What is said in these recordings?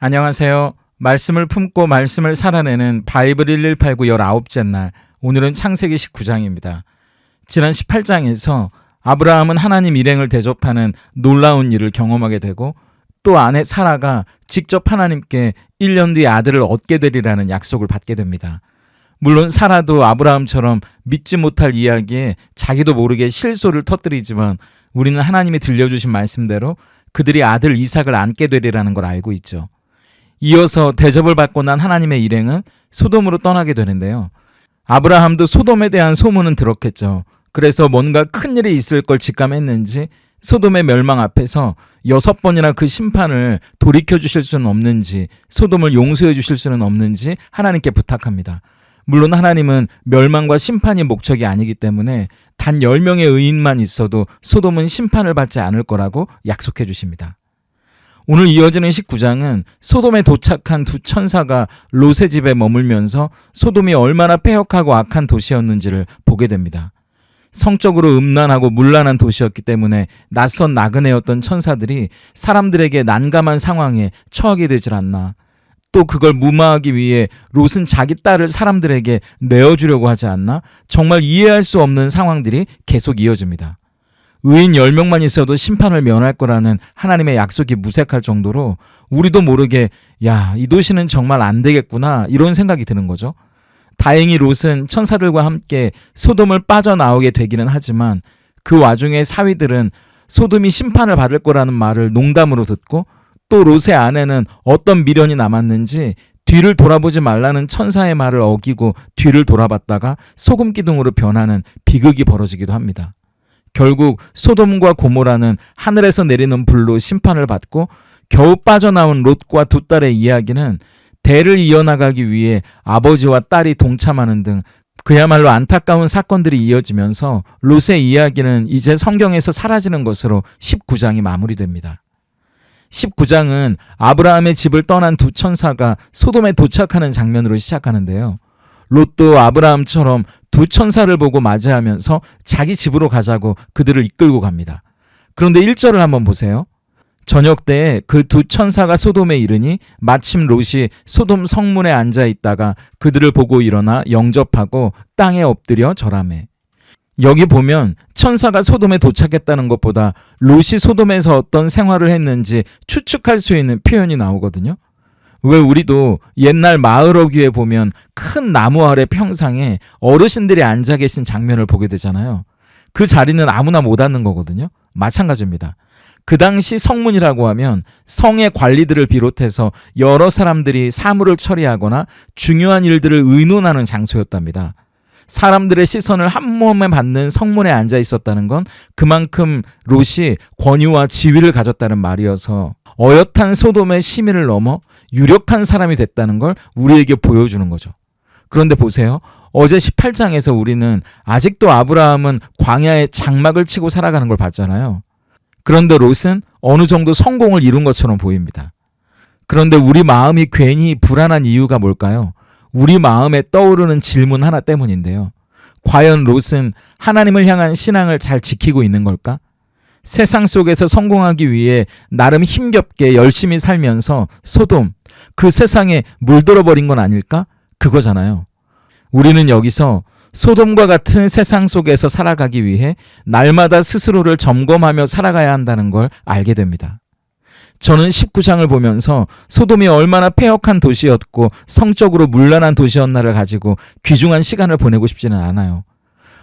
안녕하세요. 말씀을 품고 말씀을 살아내는 바이블 1189 19째 날, 오늘은 창세기 19장입니다. 지난 18장에서 아브라함은 하나님 일행을 대접하는 놀라운 일을 경험하게 되고, 또 아내 사라가 직접 하나님께 1년 뒤에 아들을 얻게 되리라는 약속을 받게 됩니다. 물론 사라도 아브라함처럼 믿지 못할 이야기에 자기도 모르게 실소를 터뜨리지만, 우리는 하나님이 들려주신 말씀대로 그들이 아들 이삭을 안게 되리라는 걸 알고 있죠. 이어서 대접을 받고 난 하나님의 일행은 소돔으로 떠나게 되는데요. 아브라함도 소돔에 대한 소문은 들었겠죠. 그래서 뭔가 큰일이 있을 걸 직감했는지 소돔의 멸망 앞에서 6번이나 그 심판을 돌이켜 주실 수는 없는지, 소돔을 용서해 주실 수는 없는지 하나님께 부탁합니다. 물론 하나님은 멸망과 심판이 목적이 아니기 때문에 단 10명의 의인만 있어도 소돔은 심판을 받지 않을 거라고 약속해 주십니다. 오늘 이어지는 19장은 소돔에 도착한 두 천사가 롯의 집에 머물면서 소돔이 얼마나 패역하고 악한 도시였는지를 보게 됩니다. 성적으로 음란하고 문란한 도시였기 때문에 낯선 나그네였던 천사들이 사람들에게 난감한 상황에 처하게 되질 않나. 또 그걸 무마하기 위해 롯은 자기 딸을 사람들에게 내어주려고 하지 않나. 정말 이해할 수 없는 상황들이 계속 이어집니다. 의인 10명만 있어도 심판을 면할 거라는 하나님의 약속이 무색할 정도로 우리도 모르게 이 도시는 정말 안 되겠구나, 이런 생각이 드는 거죠. 다행히 롯은 천사들과 함께 소돔을 빠져나오게 되기는 하지만 그 와중에 사위들은 소돔이 심판을 받을 거라는 말을 농담으로 듣고, 또 롯의 아내는 어떤 미련이 남았는지 뒤를 돌아보지 말라는 천사의 말을 어기고 뒤를 돌아봤다가 소금 기둥으로 변하는 비극이 벌어지기도 합니다. 결국 소돔과 고모라는 하늘에서 내리는 불로 심판을 받고, 겨우 빠져나온 롯과 두 딸의 이야기는 대를 이어나가기 위해 아버지와 딸이 동참하는 등 그야말로 안타까운 사건들이 이어지면서 롯의 이야기는 이제 성경에서 사라지는 것으로 19장이 마무리됩니다. 19장은 아브라함의 집을 떠난 두 천사가 소돔에 도착하는 장면으로 시작하는데요. 롯도 아브라함처럼 두 천사를 보고 맞이하면서 자기 집으로 가자고 그들을 이끌고 갑니다. 그런데 1절을 한번 보세요. 저녁 때에 그 두 천사가 소돔에 이르니 마침 롯이 소돔 성문에 앉아 있다가 그들을 보고 일어나 영접하고 땅에 엎드려 절하매. 여기 보면 천사가 소돔에 도착했다는 것보다 롯이 소돔에서 어떤 생활을 했는지 추측할 수 있는 표현이 나오거든요. 왜 우리도 옛날 마을 어귀에 보면 큰 나무 아래 평상에 어르신들이 앉아 계신 장면을 보게 되잖아요. 그 자리는 아무나 못 앉는 거거든요. 마찬가지입니다. 그 당시 성문이라고 하면 성의 관리들을 비롯해서 여러 사람들이 사물을 처리하거나 중요한 일들을 의논하는 장소였답니다. 사람들의 시선을 한 몸에 받는 성문에 앉아 있었다는 건 그만큼 롯이 권위와 지위를 가졌다는 말이어서 어엿한 소돔의 시민을 넘어 유력한 사람이 됐다는 걸 우리에게 보여주는 거죠. 그런데 보세요. 어제 18장에서 우리는 아직도 아브라함은 광야에 장막을 치고 살아가는 걸 봤잖아요. 그런데 롯은 어느 정도 성공을 이룬 것처럼 보입니다. 그런데 우리 마음이 괜히 불안한 이유가 뭘까요? 우리 마음에 떠오르는 질문 하나 때문인데요. 과연 롯은 하나님을 향한 신앙을 잘 지키고 있는 걸까? 세상 속에서 성공하기 위해 나름 힘겹게 열심히 살면서 소돔, 그 세상에 물들어 버린 건 아닐까? 그거잖아요. 우리는 여기서 소돔과 같은 세상 속에서 살아가기 위해 날마다 스스로를 점검하며 살아가야 한다는 걸 알게 됩니다. 저는 19장을 보면서 소돔이 얼마나 패역한 도시였고 성적으로 문란한 도시였나를 가지고 귀중한 시간을 보내고 싶지는 않아요.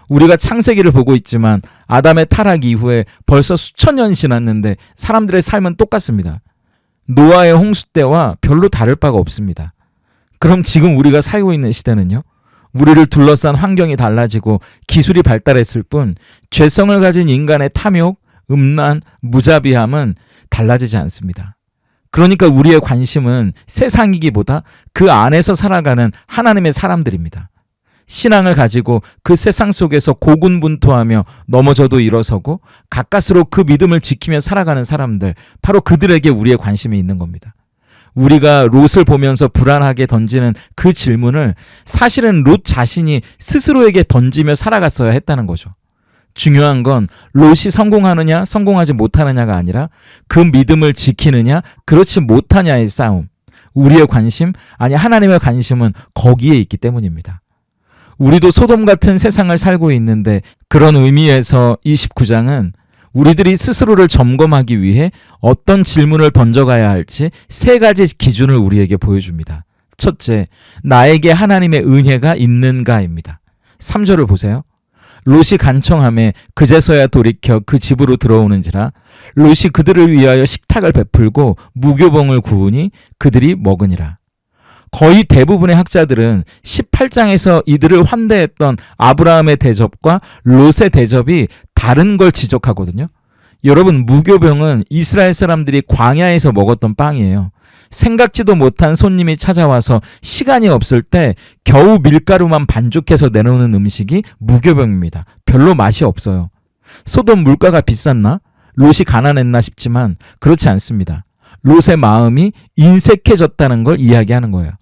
우리가 창세기를 보고 있지만 아담의 타락 이후에 벌써 수천 년이 지났는데 사람들의 삶은 똑같습니다. 노아의 홍수 때와 별로 다를 바가 없습니다. 그럼 지금 우리가 살고 있는 시대는요? 우리를 둘러싼 환경이 달라지고 기술이 발달했을 뿐 죄성을 가진 인간의 탐욕, 음란, 무자비함은 달라지지 않습니다. 그러니까 우리의 관심은 세상이기보다 그 안에서 살아가는 하나님의 사람들입니다. 신앙을 가지고 그 세상 속에서 고군분투하며 넘어져도 일어서고 가까스로 그 믿음을 지키며 살아가는 사람들, 바로 그들에게 우리의 관심이 있는 겁니다. 우리가 롯을 보면서 불안하게 던지는 그 질문을 사실은 롯 자신이 스스로에게 던지며 살아갔어야 했다는 거죠. 중요한 건 롯이 성공하느냐 성공하지 못하느냐가 아니라 그 믿음을 지키느냐 그렇지 못하냐의 싸움. 우리의 관심, 아니 하나님의 관심은 거기에 있기 때문입니다. 우리도 소돔 같은 세상을 살고 있는데 그런 의미에서 29장은 우리들이 스스로를 점검하기 위해 어떤 질문을 던져가야 할지 세 가지 기준을 우리에게 보여줍니다. 첫째, 나에게 하나님의 은혜가 있는가입니다. 3절을 보세요. 롯이 간청함에 그제서야 돌이켜 그 집으로 들어오는지라 롯이 그들을 위하여 식탁을 베풀고 무교봉을 구우니 그들이 먹으니라. 거의 대부분의 학자들은 18장에서 이들을 환대했던 아브라함의 대접과 롯의 대접이 다른 걸 지적하거든요. 여러분, 무교병은 이스라엘 사람들이 광야에서 먹었던 빵이에요. 생각지도 못한 손님이 찾아와서 시간이 없을 때 겨우 밀가루만 반죽해서 내놓는 음식이 무교병입니다. 별로 맛이 없어요. 소돔 물가가 비쌌나? 롯이 가난했나 싶지만 그렇지 않습니다. 롯의 마음이 인색해졌다는 걸 이야기하는 거예요.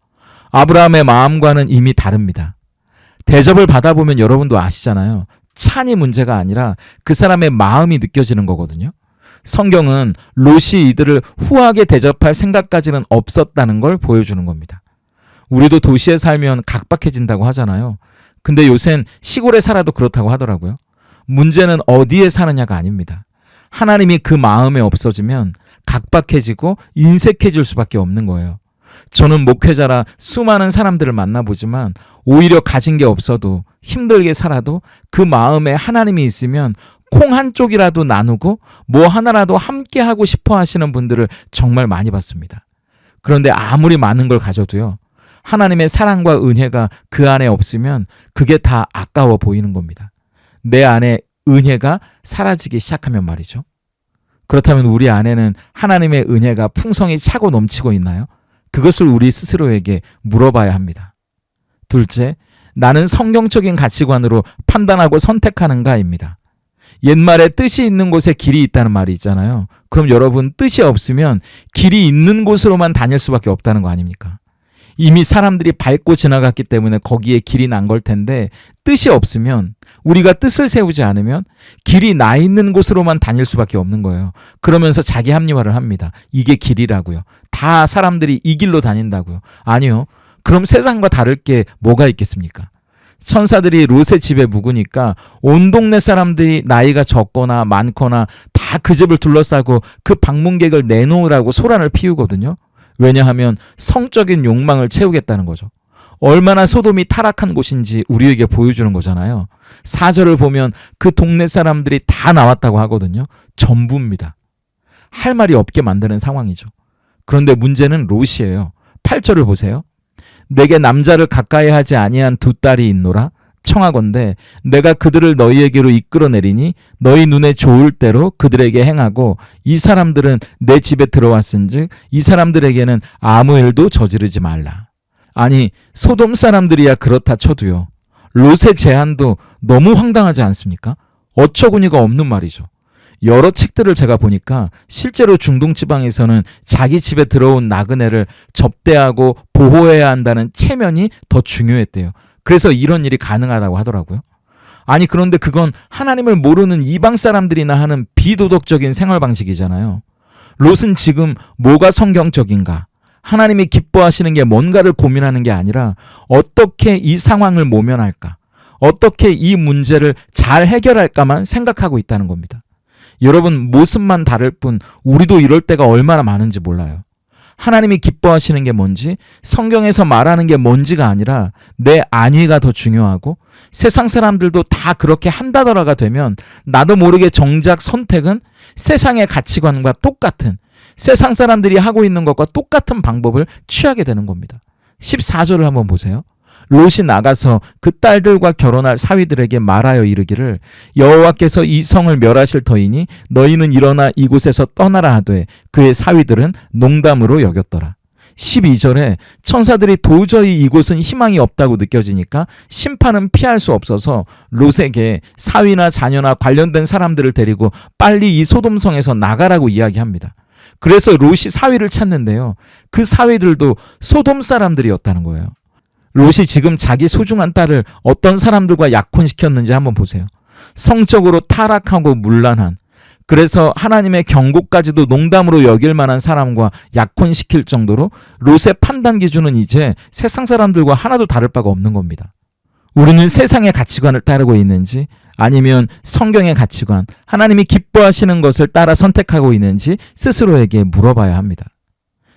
아브라함의 마음과는 이미 다릅니다. 대접을 받아보면 여러분도 아시잖아요. 찬이 문제가 아니라 그 사람의 마음이 느껴지는 거거든요. 성경은 롯이 이들을 후하게 대접할 생각까지는 없었다는 걸 보여주는 겁니다. 우리도 도시에 살면 각박해진다고 하잖아요. 근데 요샌 시골에 살아도 그렇다고 하더라고요. 문제는 어디에 사느냐가 아닙니다. 하나님이 그 마음에 없어지면 각박해지고 인색해질 수밖에 없는 거예요. 저는 목회자라 수많은 사람들을 만나보지만 오히려 가진 게 없어도 힘들게 살아도 그 마음에 하나님이 있으면 콩 한 쪽이라도 나누고 뭐 하나라도 함께 하고 싶어 하시는 분들을 정말 많이 봤습니다. 그런데 아무리 많은 걸 가져도요, 하나님의 사랑과 은혜가 그 안에 없으면 그게 다 아까워 보이는 겁니다. 내 안에 은혜가 사라지기 시작하면 말이죠. 그렇다면 우리 안에는 하나님의 은혜가 풍성히 차고 넘치고 있나요? 그것을 우리 스스로에게 물어봐야 합니다. 둘째, 나는 성경적인 가치관으로 판단하고 선택하는가입니다. 옛말에 뜻이 있는 곳에 길이 있다는 말이 있잖아요. 그럼 여러분, 뜻이 없으면 길이 있는 곳으로만 다닐 수밖에 없다는 거 아닙니까? 이미 사람들이 밟고 지나갔기 때문에 거기에 길이 난 걸 텐데 뜻이 없으면, 우리가 뜻을 세우지 않으면 길이 나 있는 곳으로만 다닐 수밖에 없는 거예요. 그러면서 자기 합리화를 합니다. 이게 길이라고요. 다 사람들이 이 길로 다닌다고요. 아니요. 그럼 세상과 다를 게 뭐가 있겠습니까? 천사들이 롯의 집에 묵으니까 온 동네 사람들이 나이가 적거나 많거나 다 그 집을 둘러싸고 그 방문객을 내놓으라고 소란을 피우거든요. 왜냐하면 성적인 욕망을 채우겠다는 거죠. 얼마나 소돔이 타락한 곳인지 우리에게 보여주는 거잖아요. 4절을 보면 그 동네 사람들이 다 나왔다고 하거든요. 전부입니다. 할 말이 없게 만드는 상황이죠. 그런데 문제는 롯이에요. 8절을 보세요. 내게 남자를 가까이 하지 아니한 두 딸이 있노라. 청하건대 내가 그들을 너희에게로 이끌어내리니 너희 눈에 좋을 대로 그들에게 행하고 이 사람들은 내 집에 들어왔은즉 이 사람들에게는 아무 일도 저지르지 말라. 아니, 소돔 사람들이야 그렇다 쳐도요, 롯의 제안도 너무 황당하지 않습니까? 어처구니가 없는 말이죠. 여러 책들을 제가 보니까 실제로 중동 지방에서는 자기 집에 들어온 나그네를 접대하고 보호해야 한다는 체면이 더 중요했대요. 그래서 이런 일이 가능하다고 하더라고요. 아니, 그런데 그건 하나님을 모르는 이방 사람들이나 하는 비도덕적인 생활 방식이잖아요. 롯은 지금 뭐가 성경적인가? 하나님이 기뻐하시는 게 뭔가를 고민하는 게 아니라 어떻게 이 상황을 모면할까? 어떻게 이 문제를 잘 해결할까만 생각하고 있다는 겁니다. 여러분, 모습만 다를 뿐 우리도 이럴 때가 얼마나 많은지 몰라요. 하나님이 기뻐하시는 게 뭔지, 성경에서 말하는 게 뭔지가 아니라 내 안위가 더 중요하고 세상 사람들도 다 그렇게 한다더라가 되면 나도 모르게 정작 선택은 세상의 가치관과 똑같은, 세상 사람들이 하고 있는 것과 똑같은 방법을 취하게 되는 겁니다. 14절을 한번 보세요. 롯이 나가서 그 딸들과 결혼할 사위들에게 말하여 이르기를 여호와께서 이 성을 멸하실 터이니 너희는 일어나 이곳에서 떠나라 하되 그의 사위들은 농담으로 여겼더라. 12절에 천사들이 도저히 이곳은 희망이 없다고 느껴지니까 심판은 피할 수 없어서 롯에게 사위나 자녀나 관련된 사람들을 데리고 빨리 이 소돔성에서 나가라고 이야기합니다. 그래서 롯이 사위를 찾는데요, 그 사위들도 소돔 사람들이었다는 거예요. 롯이 지금 자기 소중한 딸을 어떤 사람들과 약혼시켰는지 한번 보세요. 성적으로 타락하고 문란한, 그래서 하나님의 경고까지도 농담으로 여길 만한 사람과 약혼시킬 정도로 롯의 판단 기준은 이제 세상 사람들과 하나도 다를 바가 없는 겁니다. 우리는 세상의 가치관을 따르고 있는지 아니면 성경의 가치관, 하나님이 기뻐하시는 것을 따라 선택하고 있는지 스스로에게 물어봐야 합니다.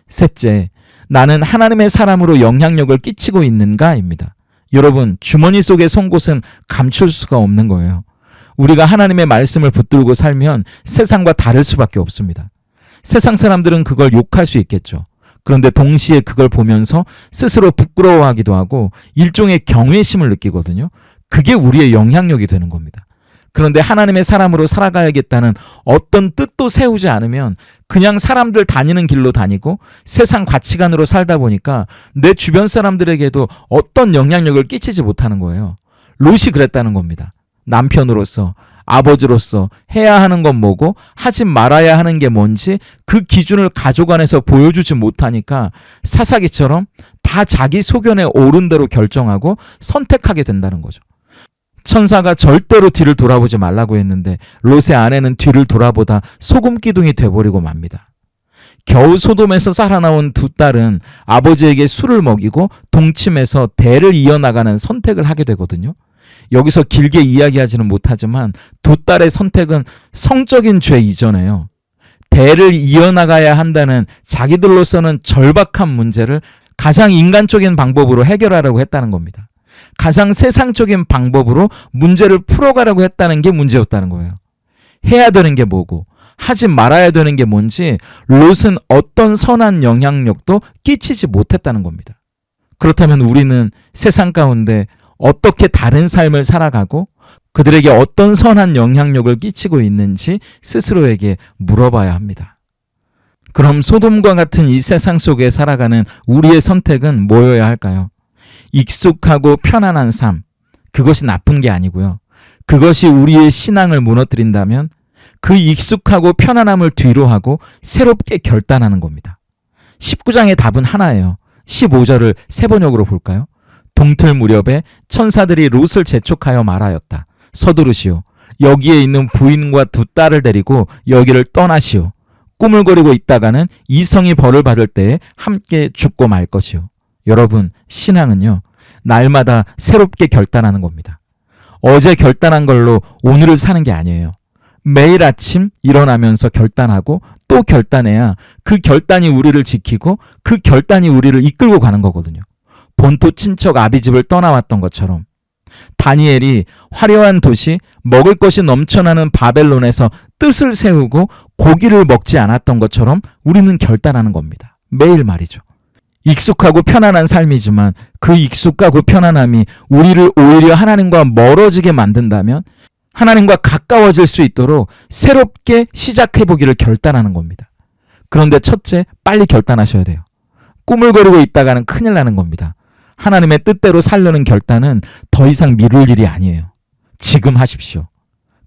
셋째, 나는 하나님의 사람으로 영향력을 끼치고 있는가입니다. 여러분, 주머니 속의 송곳은 감출 수가 없는 거예요. 우리가 하나님의 말씀을 붙들고 살면 세상과 다를 수밖에 없습니다. 세상 사람들은 그걸 욕할 수 있겠죠. 그런데 동시에 그걸 보면서 스스로 부끄러워하기도 하고 일종의 경외심을 느끼거든요. 그게 우리의 영향력이 되는 겁니다. 그런데 하나님의 사람으로 살아가야겠다는 어떤 뜻도 세우지 않으면 그냥 사람들 다니는 길로 다니고 세상 가치관으로 살다 보니까 내 주변 사람들에게도 어떤 영향력을 끼치지 못하는 거예요. 롯이 그랬다는 겁니다. 남편으로서, 아버지로서 해야 하는 건 뭐고 하지 말아야 하는 게 뭔지 그 기준을 가족 안에서 보여주지 못하니까 사사기처럼 다 자기 소견에 옳은 대로 결정하고 선택하게 된다는 거죠. 천사가 절대로 뒤를 돌아보지 말라고 했는데 롯의 아내는 뒤를 돌아보다 소금 기둥이 돼버리고 맙니다. 겨우 소돔에서 살아나온 두 딸은 아버지에게 술을 먹이고 동침해서 대를 이어나가는 선택을 하게 되거든요. 여기서 길게 이야기하지는 못하지만 두 딸의 선택은 성적인 죄 이전에요. 대를 이어나가야 한다는 자기들로서는 절박한 문제를 가장 인간적인 방법으로 해결하려고 했다는 겁니다. 가장 세상적인 방법으로 문제를 풀어가려고 했다는 게 문제였다는 거예요. 해야 되는 게 뭐고 하지 말아야 되는 게 뭔지 롯은 어떤 선한 영향력도 끼치지 못했다는 겁니다. 그렇다면 우리는 세상 가운데 어떻게 다른 삶을 살아가고 그들에게 어떤 선한 영향력을 끼치고 있는지 스스로에게 물어봐야 합니다. 그럼 소돔과 같은 이 세상 속에 살아가는 우리의 선택은 뭐여야 할까요? 익숙하고 편안한 삶, 그것이 나쁜 게 아니고요. 그것이 우리의 신앙을 무너뜨린다면 그 익숙하고 편안함을 뒤로 하고 새롭게 결단하는 겁니다. 19장의 답은 하나예요. 15절을 세 번역으로 볼까요? 동틀 무렵에 천사들이 롯을 재촉하여 말하였다. 서두르시오. 여기에 있는 부인과 두 딸을 데리고 여기를 떠나시오. 꾸물거리고 있다가는 이 성이 벌을 받을 때에 함께 죽고 말 것이오. 여러분, 신앙은요, 날마다 새롭게 결단하는 겁니다. 어제 결단한 걸로 오늘을 사는 게 아니에요. 매일 아침 일어나면서 결단하고 또 결단해야 그 결단이 우리를 지키고 그 결단이 우리를 이끌고 가는 거거든요. 본토 친척 아비집을 떠나왔던 것처럼 다니엘이 화려한 도시, 먹을 것이 넘쳐나는 바벨론에서 뜻을 세우고 고기를 먹지 않았던 것처럼 우리는 결단하는 겁니다. 매일 말이죠. 익숙하고 편안한 삶이지만 그 익숙하고 편안함이 우리를 오히려 하나님과 멀어지게 만든다면 하나님과 가까워질 수 있도록 새롭게 시작해보기를 결단하는 겁니다. 그런데 첫째, 빨리 결단하셔야 돼요. 꾸물거리고 있다가는 큰일 나는 겁니다. 하나님의 뜻대로 살려는 결단은 더 이상 미룰 일이 아니에요. 지금 하십시오.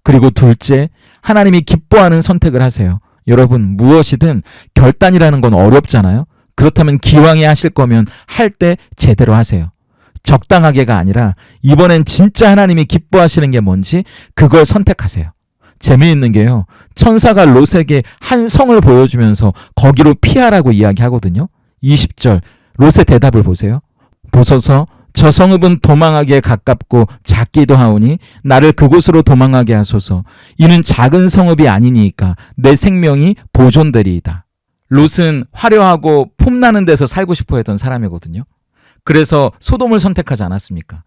그리고 둘째, 하나님이 기뻐하는 선택을 하세요. 여러분, 무엇이든 결단이라는 건 어렵잖아요. 그렇다면 기왕에 하실 거면 할 때 제대로 하세요. 적당하게가 아니라 이번엔 진짜 하나님이 기뻐하시는 게 뭔지 그걸 선택하세요. 재미있는 게요. 천사가 롯에게 한 성을 보여주면서 거기로 피하라고 이야기하거든요. 20절 롯의 대답을 보세요. 보소서 저 성읍은 도망하기에 가깝고 작기도 하오니 나를 그곳으로 도망하게 하소서. 이는 작은 성읍이 아니니까 내 생명이 보존되리이다. 롯은 화려하고 폼나는 데서 살고 싶어 했던 사람이거든요. 그래서 소돔을 선택하지 않았습니까?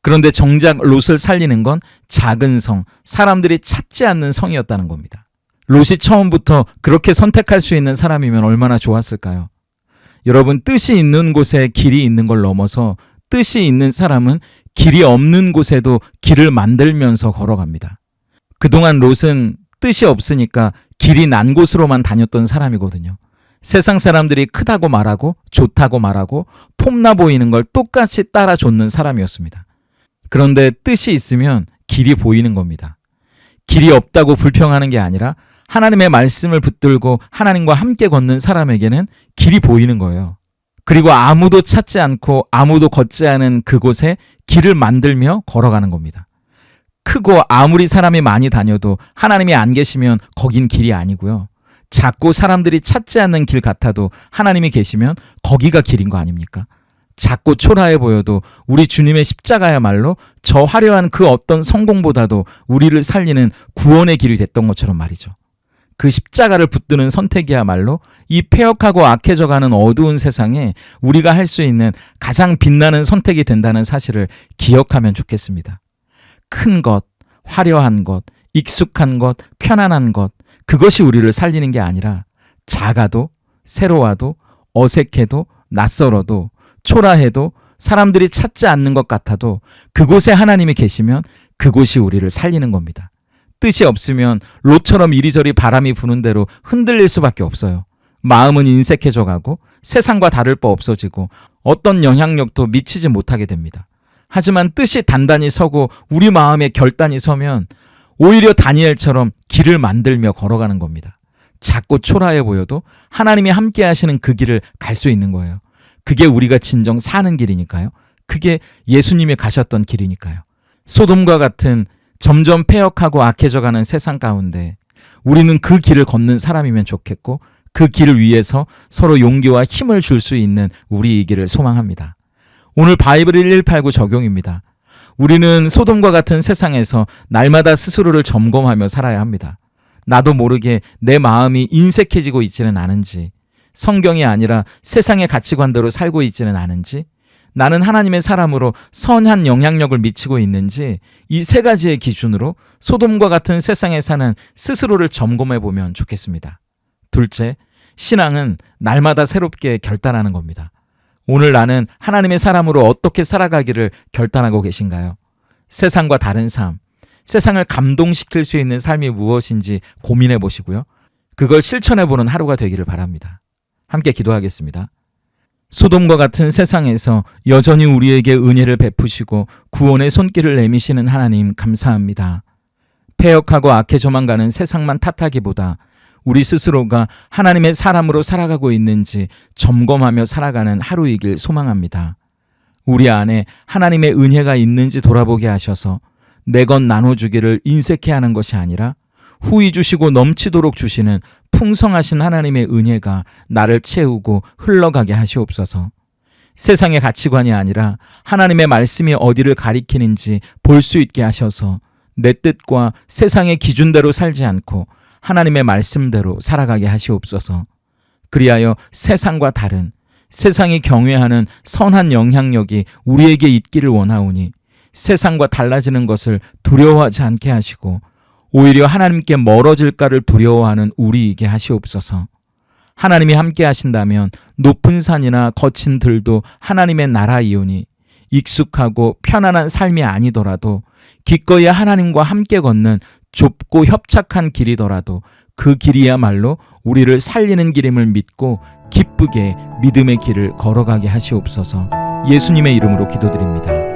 그런데 정작 롯을 살리는 건 작은 성, 사람들이 찾지 않는 성이었다는 겁니다. 롯이 처음부터 그렇게 선택할 수 있는 사람이면 얼마나 좋았을까요? 여러분, 뜻이 있는 곳에 길이 있는 걸 넘어서 뜻이 있는 사람은 길이 없는 곳에도 길을 만들면서 걸어갑니다. 그동안 롯은 뜻이 없으니까 길이 난 곳으로만 다녔던 사람이거든요. 세상 사람들이 크다고 말하고 좋다고 말하고 폼나 보이는 걸 똑같이 따라줬는 사람이었습니다. 그런데 뜻이 있으면 길이 보이는 겁니다. 길이 없다고 불평하는 게 아니라 하나님의 말씀을 붙들고 하나님과 함께 걷는 사람에게는 길이 보이는 거예요. 그리고 아무도 찾지 않고 아무도 걷지 않은 그곳에 길을 만들며 걸어가는 겁니다. 크고 아무리 사람이 많이 다녀도 하나님이 안 계시면 거긴 길이 아니고요. 작고 사람들이 찾지 않는 길 같아도 하나님이 계시면 거기가 길인 거 아닙니까? 작고 초라해 보여도 우리 주님의 십자가야말로 저 화려한 그 어떤 성공보다도 우리를 살리는 구원의 길이 됐던 것처럼 말이죠. 그 십자가를 붙드는 선택이야말로 이 폐역하고 악해져가는 어두운 세상에 우리가 할 수 있는 가장 빛나는 선택이 된다는 사실을 기억하면 좋겠습니다. 큰 것, 화려한 것, 익숙한 것, 편안한 것, 그것이 우리를 살리는 게 아니라 작아도 새로워도 어색해도 낯설어도 초라해도 사람들이 찾지 않는 것 같아도 그곳에 하나님이 계시면 그곳이 우리를 살리는 겁니다. 뜻이 없으면 롯처럼 이리저리 바람이 부는 대로 흔들릴 수밖에 없어요. 마음은 인색해져 가고 세상과 다를 바 없어지고 어떤 영향력도 미치지 못하게 됩니다. 하지만 뜻이 단단히 서고 우리 마음에 결단이 서면 오히려 다니엘처럼 길을 만들며 걸어가는 겁니다. 작고 초라해 보여도 하나님이 함께 하시는 그 길을 갈 수 있는 거예요. 그게 우리가 진정 사는 길이니까요. 그게 예수님이 가셨던 길이니까요. 소돔과 같은 점점 폐역하고 악해져가는 세상 가운데 우리는 그 길을 걷는 사람이면 좋겠고 그 길을 위해서 서로 용기와 힘을 줄 수 있는 우리이기를 소망합니다. 오늘 바이블 1189 적용입니다. 우리는 소돔과 같은 세상에서 날마다 스스로를 점검하며 살아야 합니다. 나도 모르게 내 마음이 인색해지고 있지는 않은지, 성경이 아니라 세상의 가치관대로 살고 있지는 않은지, 나는 하나님의 사람으로 선한 영향력을 미치고 있는지, 이 세 가지의 기준으로 소돔과 같은 세상에 사는 스스로를 점검해 보면 좋겠습니다. 둘째, 신앙은 날마다 새롭게 결단하는 겁니다. 오늘 나는 하나님의 사람으로 어떻게 살아가기를 결단하고 계신가요? 세상과 다른 삶, 세상을 감동시킬 수 있는 삶이 무엇인지 고민해 보시고요. 그걸 실천해 보는 하루가 되기를 바랍니다. 함께 기도하겠습니다. 소돔과 같은 세상에서 여전히 우리에게 은혜를 베푸시고 구원의 손길을 내미시는 하나님 감사합니다. 폐역하고 악해져만 가는 세상만 탓하기보다 우리 스스로가 하나님의 사람으로 살아가고 있는지 점검하며 살아가는 하루이길 소망합니다. 우리 안에 하나님의 은혜가 있는지 돌아보게 하셔서 내 것 나눠주기를 인색해하는 것이 아니라 후히 주시고 넘치도록 주시는 풍성하신 하나님의 은혜가 나를 채우고 흘러가게 하시옵소서. 세상의 가치관이 아니라 하나님의 말씀이 어디를 가리키는지 볼 수 있게 하셔서 내 뜻과 세상의 기준대로 살지 않고 하나님의 말씀대로 살아가게 하시옵소서. 그리하여 세상과 다른, 세상이 경외하는 선한 영향력이 우리에게 있기를 원하오니 세상과 달라지는 것을 두려워하지 않게 하시고 오히려 하나님께 멀어질까를 두려워하는 우리에게 하시옵소서. 하나님이 함께 하신다면 높은 산이나 거친 들도 하나님의 나라이오니 익숙하고 편안한 삶이 아니더라도 기꺼이 하나님과 함께 걷는 좁고 협착한 길이더라도 그 길이야말로 우리를 살리는 길임을 믿고 기쁘게 믿음의 길을 걸어가게 하시옵소서. 예수님의 이름으로 기도드립니다.